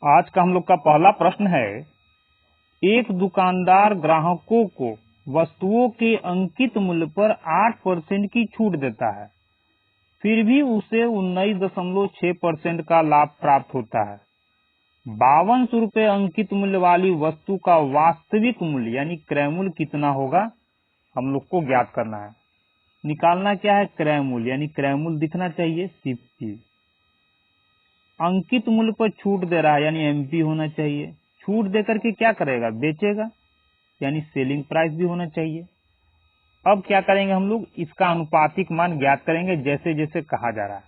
आज का हम लोग का पहला प्रश्न है, एक दुकानदार ग्राहकों को वस्तुओं के अंकित मूल्य पर 8% की छूट देता है, फिर भी उसे 19.6% का लाभ प्राप्त होता है। 5200 रुपये अंकित मूल्य वाली वस्तु का वास्तविक मूल्य यानी क्रय मूल्य कितना होगा, हम लोग को ज्ञात करना है। निकालना क्या है, क्रय मूल्य, यानी क्रय मूल्य दिखना चाहिए सीपी। अंकित मूल्य पर छूट दे रहा है यानी एमपी होना चाहिए। छूट देकर के क्या करेगा, बेचेगा, यानी सेलिंग प्राइस भी होना चाहिए। अब क्या करेंगे हम लोग, इसका अनुपातिक मान ज्ञात करेंगे जैसे जैसे कहा जा रहा है।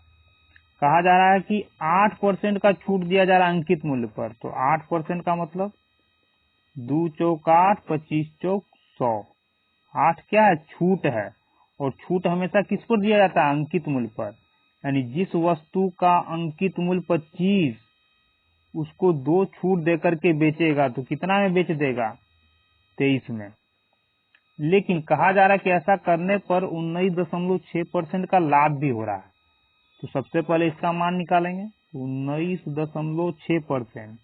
कहा जा रहा है कि 8% का छूट दिया जा रहा है अंकित मूल्य पर, तो 8% का मतलब 2 चौक 8, 25 चौक 100। 8 क्या है, छूट है, और छूट हमेशा किस पर दिया जाता है, अंकित मूल्य पर। यानी जिस वस्तु का अंकित मूल्य 25, उसको 2 छूट देकर के बेचेगा तो कितना में बेच देगा, 23 में। लेकिन कहा जा रहा है कि ऐसा करने पर 19.6% का लाभ भी हो रहा है। तो सबसे पहले इसका मान निकालेंगे। 19.6%,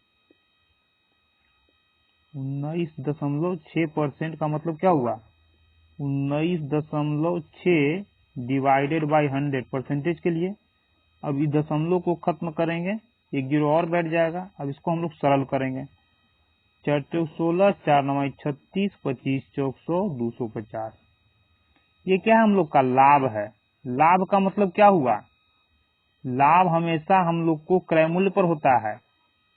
19.6% का मतलब क्या हुआ, 19.6 डिवाइडेड बाई 100 परसेंटेज के लिए। अब इस दशमलव को खत्म करेंगे, एक जीरो और बैठ जाएगा। अब इसको हम लोग सरल करेंगे। 4 चौक 16, 4 9 36, 25 चौक 100, 250। ये क्या है, हम लोग का लाभ है। लाभ का मतलब क्या हुआ, लाभ हमेशा हम लोग को क्रय मूल्य पर होता है,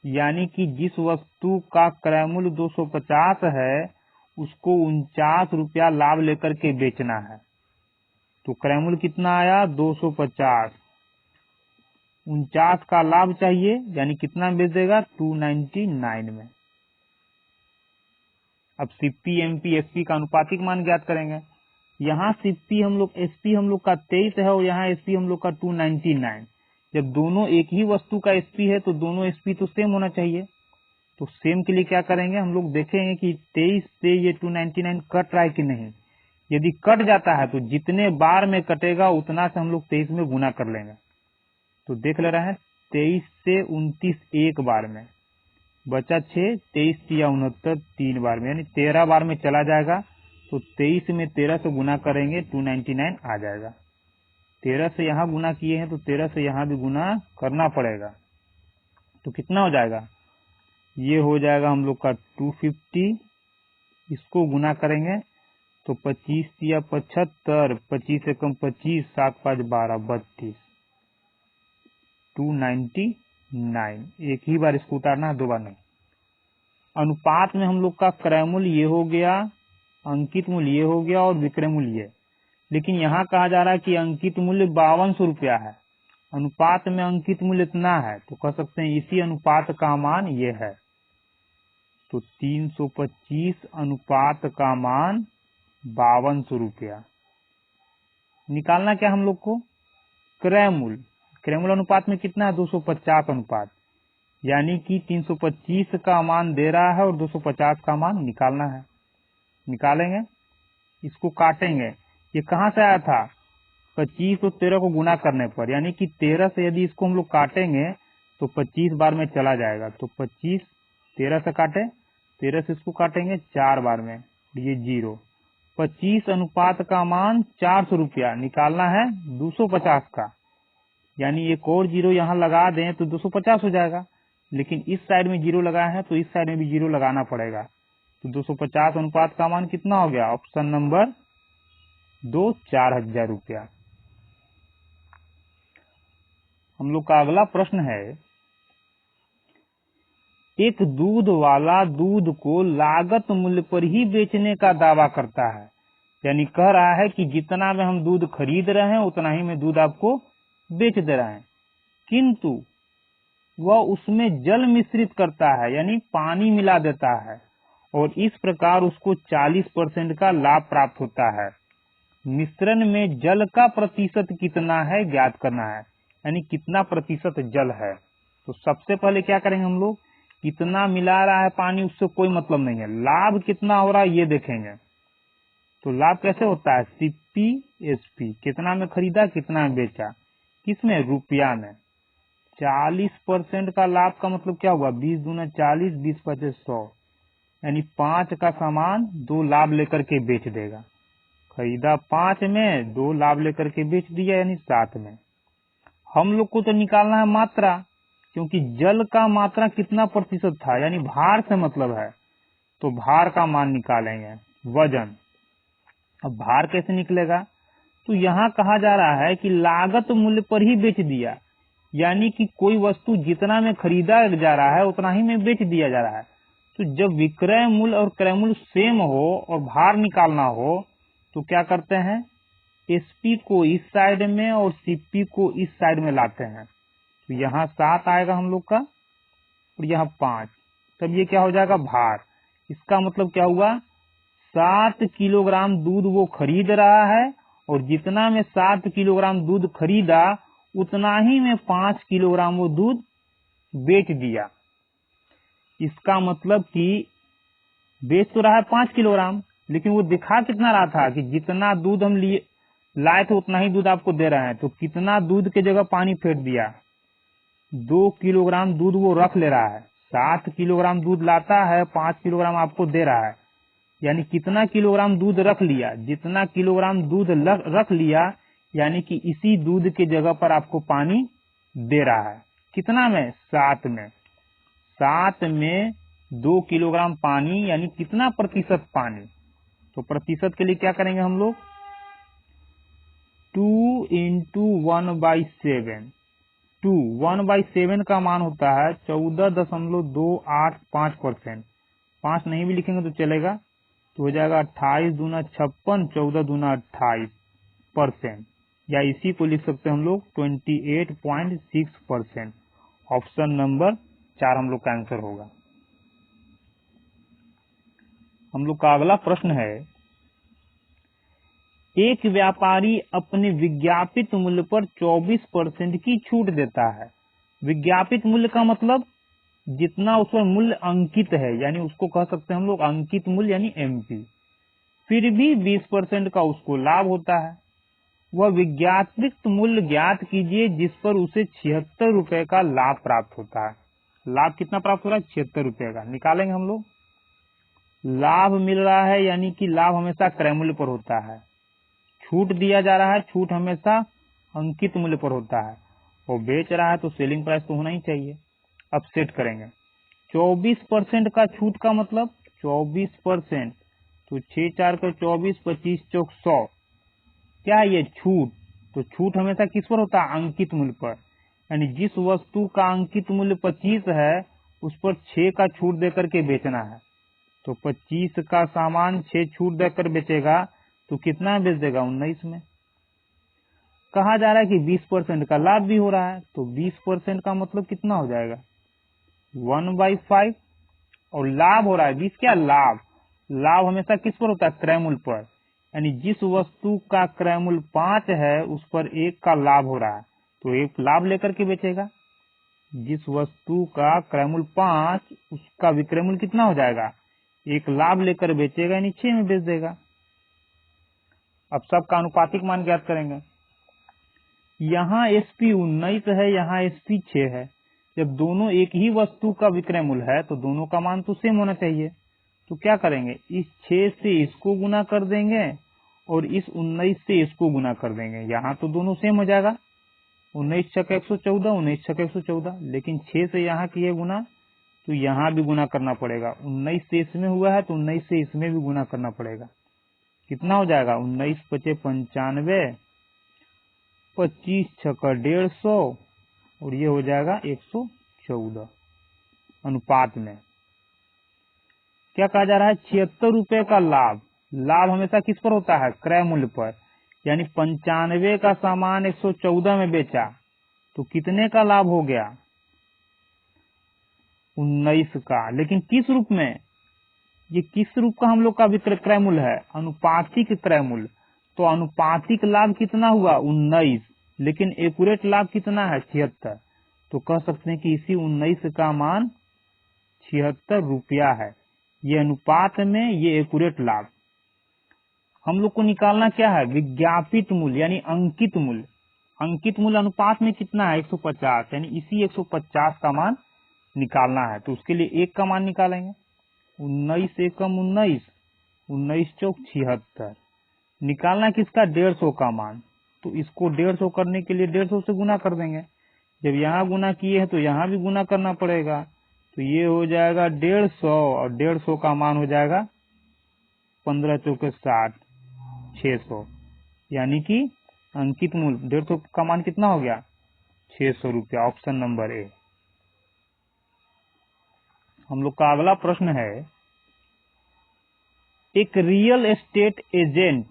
यानी कि जिस वस्तु का क्रय मूल्य 250 है उसको 49 रुपया लाभ लेकर के बेचना है। तो क्रय मूल्य कितना आया, 250, 49 का लाभ चाहिए, यानी कितना बेच देगा, 299 में। अब सीपी एमपी एसपी का अनुपातिक मान ज्ञात करेंगे। यहाँ सीपी हम लोग, एसपी हम लोग का 23 है और यहाँ एसपी हम लोग का 299। जब दोनों एक ही वस्तु का एसपी है तो दोनों एसपी तो सेम होना चाहिए। तो सेम के लिए क्या करेंगे, हम लोग देखेंगे कि 23 से ये 299 कट रहा है कि नहीं। यदि कट जाता है तो जितने बार में कटेगा उतना से हम लोग 23 में गुना कर लेंगे। तो देख ले रहे हैं, 23 से 29 एक बार में, बचा 6, 23 या 69 3 बार में, यानी 13 बार में चला जाएगा। तो 23 में 13 से गुना करेंगे, 299 आ जाएगा। 13 से यहाँ गुना किए हैं तो 13 से यहाँ भी गुना करना पड़ेगा। तो कितना हो जाएगा, ये हो जाएगा हम लोग का 250। इसको गुना करेंगे तो 25 या 75, 25 से कम 25, 7 5 12, 32, 299। एक ही बार इसको उतारना है, दो बार नहीं। अनुपात में हम लोग का क्रय मूल्य ये हो गया, अंकित मूल्य ये हो गया और विक्रय मूल्य ये। लेकिन यहाँ कहा जा रहा है कि अंकित मूल्य 5200 रुपया है, अनुपात में अंकित मूल्य इतना है, तो कह सकते हैं इसी अनुपात का मान ये है। तो 325 अनुपात का मान 5200 रुपया। निकालना क्या हम लोग को, क्रय मूल्य। क्रय मूल्य अनुपात में कितना है, 250 अनुपात, यानी कि 325 का मान दे रहा है और 250 का मान निकालना है। निकालेंगे, इसको काटेंगे। ये कहाँ से आया था, 25 और 13 को गुना करने पर, यानी कि 13 से यदि इसको हम लोग काटेंगे तो 25 बार में चला जाएगा। तो 25 13 से काटे, 13 से इसको काटेंगे 4 बार में, ये 0। 25 अनुपात का मान 400 रुपया निकालना है 250 का, यानी एक और 0 यहाँ लगा दें तो 250 हो जाएगा। लेकिन इस साइड में 0 लगाया है तो इस साइड में भी 0 लगाना पड़ेगा। तो 250 अनुपात का मान कितना हो गया, ऑप्शन नंबर 2, 4000 रुपया। हम लोग का अगला प्रश्न है, एक दूध वाला दूध को लागत मूल्य पर ही बेचने का दावा करता है, यानी कह रहा है कि जितना में हम दूध खरीद रहे हैं उतना ही में दूध आपको बेच दे रहे हैं, किंतु वह उसमें जल मिश्रित करता है, यानी पानी मिला देता है, और इस प्रकार उसको 40% का लाभ प्राप्त होता है। मिश्रण में जल का प्रतिशत कितना है ज्ञात करना है, यानी कितना प्रतिशत जल है। तो सबसे पहले क्या करेंगे हम लोग, कितना मिला रहा है पानी उससे कोई मतलब नहीं है, लाभ कितना हो रहा है ये देखेंगे। तो लाभ कैसे होता है, सीपी एसपी, कितना में खरीदा कितना में बेचा, किसमें, रुपया में। 40% का लाभ का मतलब क्या हुआ? 20 दूना 40, 20 पचे 100, यानी 5 का सामान 2 लाभ लेकर के बेच देगा। खरीदा 5 में, 2 लाभ लेकर के बेच दिया, यानी 7 में। हम लोग को तो निकालना है मात्रा, क्योंकि जल का मात्रा कितना प्रतिशत था, यानी भार से मतलब है, तो भार का मान निकालेंगे, वजन। अब भार कैसे निकलेगा? तो यहाँ कहा जा रहा है कि लागत मूल्य पर ही बेच दिया, यानी कि कोई वस्तु जितना में खरीदा जा रहा है उतना ही में बेच दिया जा रहा है। तो जब विक्रय मूल्य और क्रय मूल्य सेम हो और भार निकालना हो तो क्या करते हैं? एसपी को इस साइड में और सीपी को इस साइड में लाते हैं। तो यहाँ 7 आएगा हम लोग का और यहाँ 5, तब ये क्या हो जाएगा? भार। इसका मतलब क्या हुआ? 7 किलोग्राम दूध वो खरीद रहा है और जितना में 7 किलोग्राम दूध खरीदा उतना ही में 5 किलोग्राम वो दूध बेच दिया। इसका मतलब कि बेच तो रहा है 5 किलोग्राम, लेकिन वो दिखा कितना रहा था कि जितना दूध हम लाए थे उतना ही दूध आपको दे रहे हैं। तो कितना दूध के जगह पानी फेंक दिया? 2 किलोग्राम दूध वो रख ले रहा है। 7 किलोग्राम दूध लाता है, 5 किलोग्राम आपको दे रहा है, यानी कितना किलोग्राम दूध रख लिया? जितना किलोग्राम दूध रख लिया, यानी कि इसी दूध के जगह पर आपको पानी दे रहा है। कितना में? 7 में। 7 में 2 किलोग्राम पानी, यानी कितना प्रतिशत पानी? तो प्रतिशत के लिए क्या करेंगे हम लोग? 2 × 1/7। 1/7 का मान होता है 14.285%। 5 नहीं भी लिखेंगे तो चलेगा, तो हो जाएगा 28 दूना 56, 14 दूना 28%, या इसी को लिख सकते हैं हम लोग 28.6%। ऑप्शन नंबर 4 हम लोग का आंसर होगा। हम लोग का अगला प्रश्न है, एक व्यापारी अपने विज्ञापित मूल्य पर 24% की छूट देता है। विज्ञापित मूल्य का मतलब जितना उस पर मूल्य अंकित है, यानी उसको कह सकते हैं हम लोग अंकित मूल्य, यानी एमपी। फिर भी 20% का उसको लाभ होता है। वह विज्ञापित मूल्य ज्ञात कीजिए जिस पर उसे 76 रुपए का लाभ प्राप्त होता है। लाभ कितना प्राप्त हो रहा है? 76 रुपए का। निकालेंगे हम लोग। लाभ मिल रहा है, यानी कि लाभ हमेशा क्रय मूल्य पर होता है। छूट दिया जा रहा है, छूट हमेशा अंकित मूल्य पर होता है। वो बेच रहा है तो सेलिंग प्राइस तो होना ही चाहिए। अब सेट करेंगे। 24% का छूट का मतलब 24%, तो 6 4 का 24, 25 चौक 100। क्या है ये? छूट। तो छूट हमेशा किस पर होता है? अंकित मूल्य पर। यानी जिस वस्तु का अंकित मूल्य 25 है उस पर 6 का छूट देकर के बेचना है। तो 25 का सामान 6 छूट देकर बेचेगा तो कितना बेच देगा? 19 में। कहा जा रहा है कि 20% का लाभ भी हो रहा है, तो 20% का मतलब कितना हो जाएगा? 1/5। और लाभ हो रहा है 20, क्या? लाभ। लाभ हमेशा किस पर होता है? क्रय मूल्य पर। यानी जिस वस्तु का क्रय मूल्य 5 है उस पर 1 का लाभ हो रहा है, तो 1 लाभ लेकर के बेचेगा। जिस वस्तु का क्रय मूल्य 5, उसका विक्रय मूल्य कितना हो जाएगा? 1 लाभ लेकर बेचेगा, यानी 6 में बेच देगा। अब सबका अनुपातिक मान ज्ञात करेंगे। यहाँ एसपी 19 है, यहाँ एसपी 6 है। जब दोनों एक ही वस्तु का विक्रय मूल्य है तो दोनों का मान तो सेम होना चाहिए। तो क्या करेंगे? इस 6 से इसको गुना कर देंगे और इस 19 से इसको गुना कर देंगे। यहाँ तो दोनों सेम हो जाएगा, 19 छक 114, 19 छक 114। लेकिन 6 से यहाँ किए गुना तो यहाँ भी गुना करना पड़ेगा। 19 से इसमें हुआ है तो 19 से इसमें भी गुना करना पड़ेगा। कितना हो जाएगा? 19 पचे 95, 25 छक्का 150 और ये हो जाएगा 114। अनुपात में क्या कहा जा रहा है? 76 रुपए का लाभ। लाभ हमेशा किस पर होता है? क्रय मूल्य पर। यानी 95 का सामान 114 में बेचा तो कितने का लाभ हो गया? 19 का। लेकिन किस रूप में? ये किस रूप का हम लोग का विक्रय क्रय मूल्य है? अनुपातिक क्रय मूल्य। तो अनुपातिक लाभ कितना हुआ? 19। लेकिन एक्यूरेट लाभ कितना है? 76। तो कह सकते हैं कि इसी 19 का मान 76 रुपया है। ये अनुपात में ये एक्यूरेट लाभ। हम लोग को निकालना क्या है? विज्ञापित मूल्य यानी अंकित मूल्य। अंकित मूल्य अनुपात में कितना है 150, यानी इसी 150 का मान निकालना है। तो उसके लिए 1 का मान निकालेंगे, 19 एकम 19, 19 चौक 76। निकालना किसका 150 का मान, तो इसको 150 करने के लिए 150 से गुना कर देंगे। जब यहाँ गुना किए हैं तो यहाँ भी गुना करना पड़ेगा, तो ये हो जाएगा 150 और 150 का मान हो जाएगा 15 चौके 60, 600। यानी कि अंकित मूल्य 150 का मान कितना हो गया 600 रुपया। Option number A. हम लोग का अगला प्रश्न है, एक रियल एस्टेट एजेंट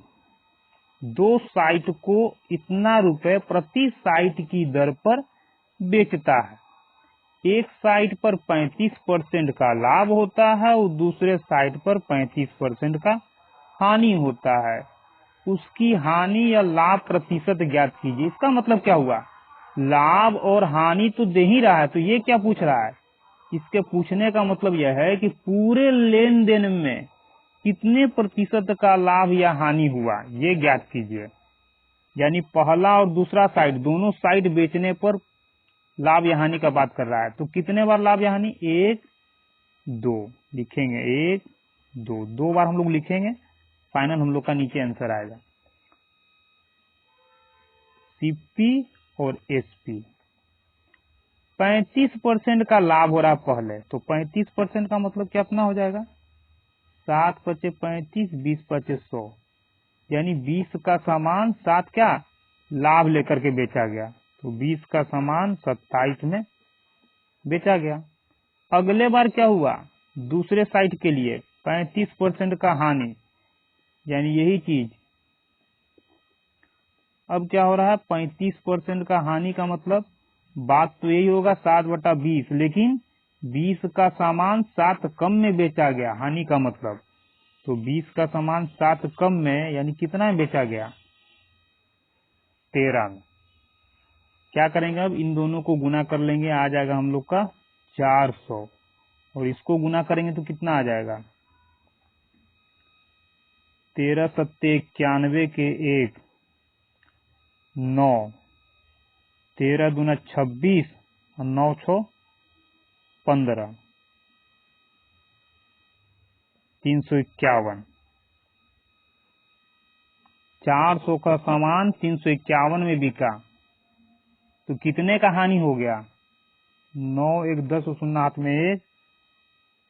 2 साइट को इतना रुपए प्रति साइट की दर पर बेचता है। एक साइट पर 35% का लाभ होता है और दूसरे साइट पर 35% का हानि होता है। उसकी हानि या लाभ प्रतिशत ज्ञात कीजिए। इसका मतलब क्या हुआ, लाभ और हानि तो दे ही रहा है, तो ये क्या पूछ रहा है, इसके पूछने का मतलब यह है कि पूरे लेन देन में कितने प्रतिशत का लाभ या हानि हुआ, ये ज्ञात कीजिए। यानी पहला और दूसरा साइड, दोनों साइड बेचने पर लाभ या हानि का बात कर रहा है। तो कितने बार लाभ या हानि, 1 2 लिखेंगे, 1 2, 2 बार हम लोग लिखेंगे। फाइनल हम लोग का नीचे आंसर आएगा। सीपी और एसपी 35% का लाभ हो रहा है पहले, तो 35% का मतलब कितना हो जाएगा, 7 पचे 35, 20 पचे 100, यानी 20 का सामान 7 क्या लाभ लेकर के बेचा गया, तो 20 का सामान 27 में बेचा गया। अगले बार क्या हुआ, दूसरे साइड के लिए 35% का हानि, यानी यही चीज। अब क्या हो रहा है, 35% का हानि का मतलब बात तो यही होगा 7/20, लेकिन 20 का सामान 7 कम में बेचा गया, हानि का मतलब। तो 20 का सामान 7 कम में, यानी कितना में बेचा गया, 13 में। क्या करेंगे, अब इन दोनों को गुना कर लेंगे, आ जाएगा हम लोग का 400, और इसको गुना करेंगे तो कितना आ जाएगा, 13 सत्ते 91 के 1 9, 13 दूना 26 और 9 6 15, 351। 400 का सामान 351 में बिका, तो कितने का हानि हो गया, 9 1 10 शून्य हाथ में 1,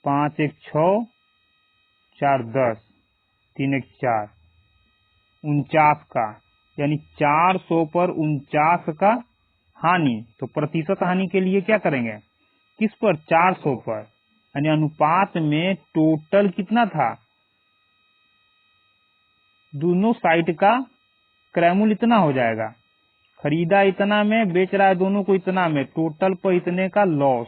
5 1 6, 4 10, 3 1 4, 49 का, यानी 400 पर 49 का हानि। तो प्रतिशत हानि के लिए क्या करेंगे, किस पर, 400 पर, यानी अनुपात में टोटल कितना था, दोनों साइड का क्रय मूल्य इतना हो जाएगा, खरीदा इतना में, बेच रहा है दोनों को इतना में, टोटल पर इतने का लॉस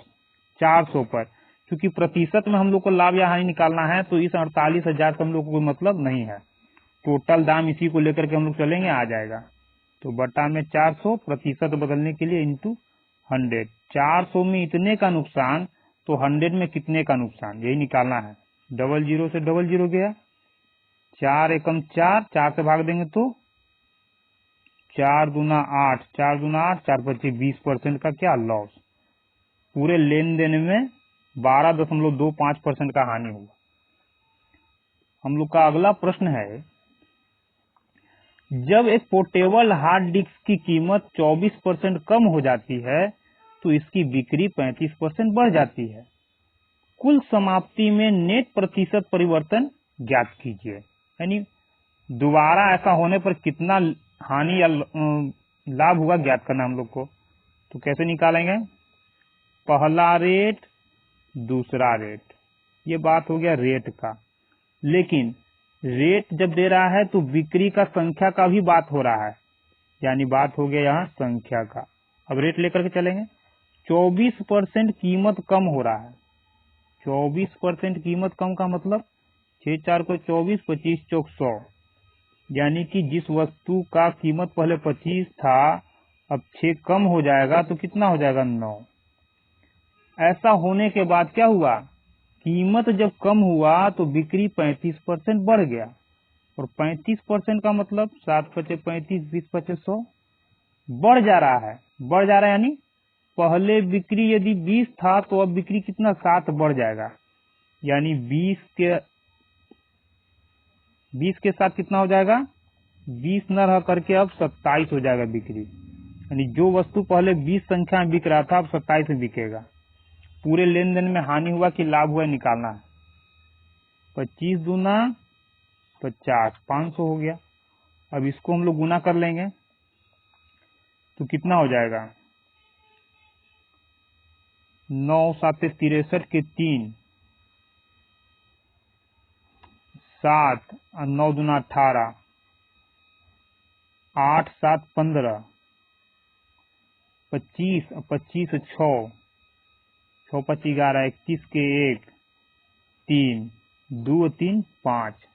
400 पर। क्योंकि प्रतिशत में हम लोग को लाभ या हानि निकालना है, तो इस 48,000 का हम लोग को कोई मतलब नहीं है, टोटल दाम इसी को लेकर के हम लोग चलेंगे, आ जाएगा। तो बटा में 400, प्रतिशत बदलने के लिए इंटू 100। 400 में इतने का नुकसान, तो 100 में कितने का नुकसान, यही निकालना है। 00 से 00 गया, 4 एकम 4, 4 से भाग देंगे तो 4 दूना 8, 4 दूना 8, 4 पच्चीस 20% का क्या लॉस, पूरे लेन देन में 12.25% का हानि हुआ। हम लोग का अगला प्रश्न है, जब एक पोर्टेबल हार्ड डिस्क की कीमत 24% कम हो जाती है, तो इसकी बिक्री 35% बढ़ जाती है। कुल समाप्ति में नेट प्रतिशत परिवर्तन ज्ञात कीजिए। यानी दोबारा ऐसा होने पर कितना हानि या लाभ हुआ ज्ञात करना हम लोग को। तो कैसे निकालेंगे, पहला रेट दूसरा रेट, ये बात हो गया रेट का। लेकिन रेट जब दे रहा है तो बिक्री का संख्या का भी बात हो रहा है, यानी बात हो गया यहाँ संख्या का। अब रेट लेकर के चलेंगे, 24% कीमत कम हो रहा है। 24% कीमत कम का मतलब 6 4 को 24, 25 चौक 100, यानी कि जिस वस्तु का कीमत पहले 25 था, अब 6 कम हो जाएगा तो कितना हो जाएगा, 9। ऐसा होने के बाद क्या हुआ, कीमत जब कम हुआ तो बिक्री 35% बढ़ गया, और 35% का मतलब 7 पचे 35, 20 पचे 100, बढ़ जा रहा है, बढ़ जा रहा है, यानी पहले बिक्री यदि 20 था तो अब बिक्री कितना 7 बढ़ जाएगा, यानी 20 के साथ कितना हो जाएगा, 20 न रह करके अब 27 हो जाएगा बिक्री, यानी जो वस्तु पहले 20 संख्या में बिक रहा था अब 27 में बिकेगा। पूरे लेन देन में हानि हुआ कि लाभ हुआ निकालना है। 25 दूना 50, 500 हो गया। अब इसको हम लोग गुना कर लेंगे तो कितना हो जाएगा, 9 7 63 के 3, 7 और 9 दूना 18, 8 7 15, 25 और 25 6, 6 5 11, 21 के 1, 3 2 3 5,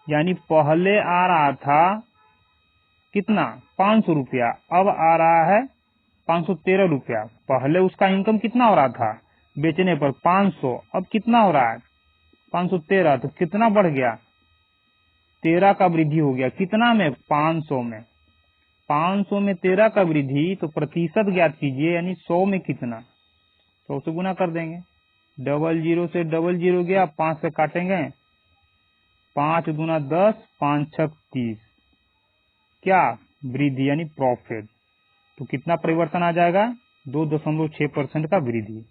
यानी पहले आ रहा था कितना 500 रुपया, अब आ रहा है 513 रुपया। पहले उसका इनकम कितना हो रहा था बेचने पर 500, अब कितना हो रहा है 513, तो कितना बढ़ गया, 13 का वृद्धि हो गया। कितना में, 500 में। 500 में 13 का वृद्धि, तो प्रतिशत ज्ञात कीजिए, यानी 100 में कितना, 100 से गुना कर देंगे। 00 से 00 गया, 5 से काटेंगे, 5 दूना 10, 5 6 30, क्या वृद्धि यानी प्रॉफिट। तो कितना परिवर्तन आ जाएगा, 2.6% का वृद्धि।